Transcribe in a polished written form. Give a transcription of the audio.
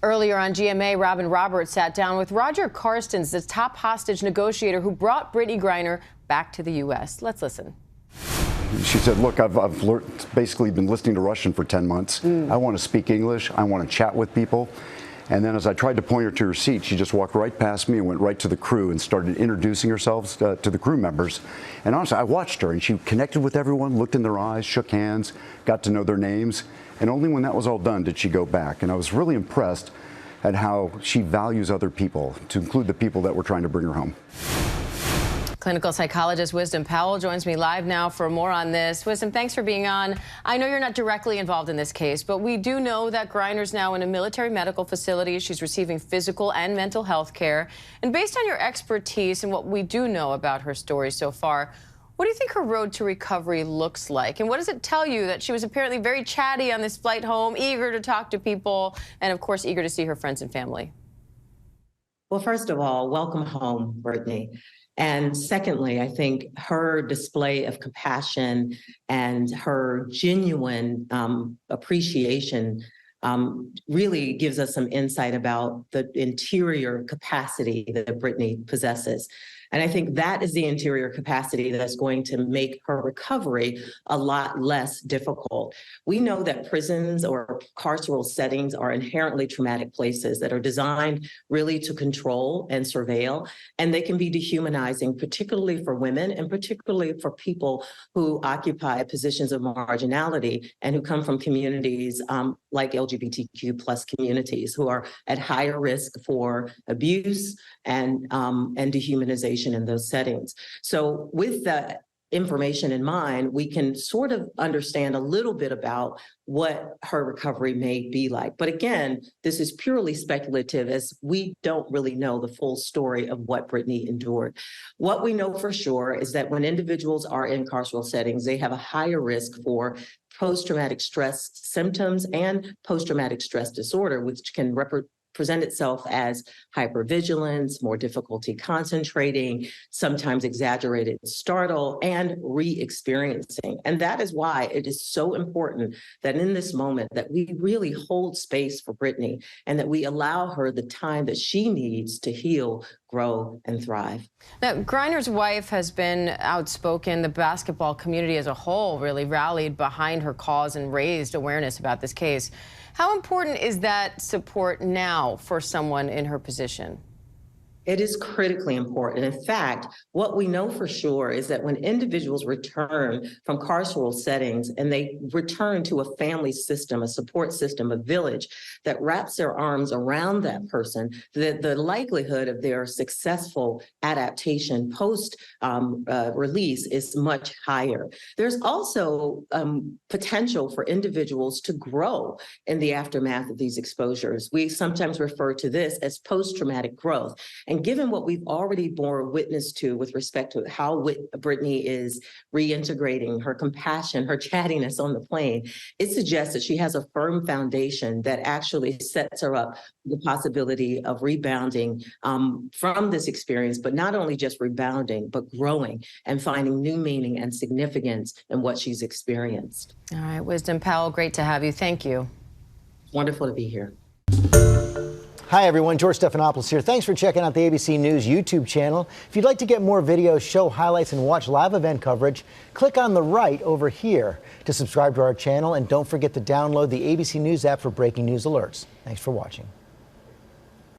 Earlier on GMA, Robin Roberts sat down with Roger Karstens, the top hostage negotiator who brought Brittney Griner back to the U.S. Let's listen. She said, look, I've basically been listening to Russian for 10 months. I want to speak English. I want to chat with people. And then as I tried to point her to her seat, she just walked right past me and went right to the crew and started introducing herself to the crew members. And honestly, I watched her and she connected with everyone, looked in their eyes, shook hands, got to know their names. And only when that was all done did she go back. And I was really impressed at how she values other people, to include the people that were trying to bring her home. Clinical psychologist Wisdom Powell joins me live now for more on this. Wisdom, thanks for being on. I know you're not directly involved in this case, but we do know that Griner's now in a military medical facility. She's receiving physical and mental health care. And based on your expertise and what we do know about her story so far, what do you think her road to recovery looks like? And what does it tell you that she was apparently very chatty on this flight home, eager to talk to people, and of course, eager to see her friends and family? Well, first of all, welcome home, Brittney. And secondly, I think her display of compassion and her genuine appreciation really gives us some insight about the interior capacity that Brittney possesses. And I think that is the interior capacity that's going to make her recovery a lot less difficult. We know that prisons or carceral settings are inherently traumatic places that are designed really to control and surveil, and they can be dehumanizing, particularly for women and particularly for people who occupy positions of marginality and who come from communities like LGBTQ plus communities who are at higher risk for abuse and dehumanization in those settings. So with that information in mind, we can sort of understand a little bit about what her recovery may be like. But again, this is purely speculative as we don't really know the full story of what Brittney endured. What we know for sure is that when individuals are in carceral settings, they have a higher risk for post-traumatic stress symptoms and post-traumatic stress disorder, which can present itself as hypervigilance, more difficulty concentrating, sometimes exaggerated startle, and re-experiencing. And that is why it is so important that in this moment that we really hold space for Brittney and that we allow her the time that she needs to heal, grow, and thrive. Now, Griner's wife has been outspoken. The basketball community as a whole really rallied behind her cause and raised awareness about this case. How important is that support now for someone in her position? It is critically important. In fact, what we know for sure is that when individuals return from carceral settings and they return to a family system, a support system, a village that wraps their arms around that person, the likelihood of their successful adaptation post-release is much higher. There's also potential for individuals to grow in the aftermath of these exposures. We sometimes refer to this as post-traumatic growth. And given what we've already borne witness to with respect to how Brittney is reintegrating her compassion, her chattiness on the plane, it suggests that she has a firm foundation that actually sets her up the possibility of rebounding from this experience, but not only just rebounding, but growing and finding new meaning and significance in what she's experienced. All right, Wisdom Powell, great to have you. Thank you. Wonderful to be here. Hi, everyone. George Stephanopoulos here. Thanks for checking out the ABC News YouTube channel. If you'd like to get more videos, show highlights, and watch live event coverage, click on the right over here to subscribe to our channel. And don't forget to download the ABC News app for breaking news alerts. Thanks for watching.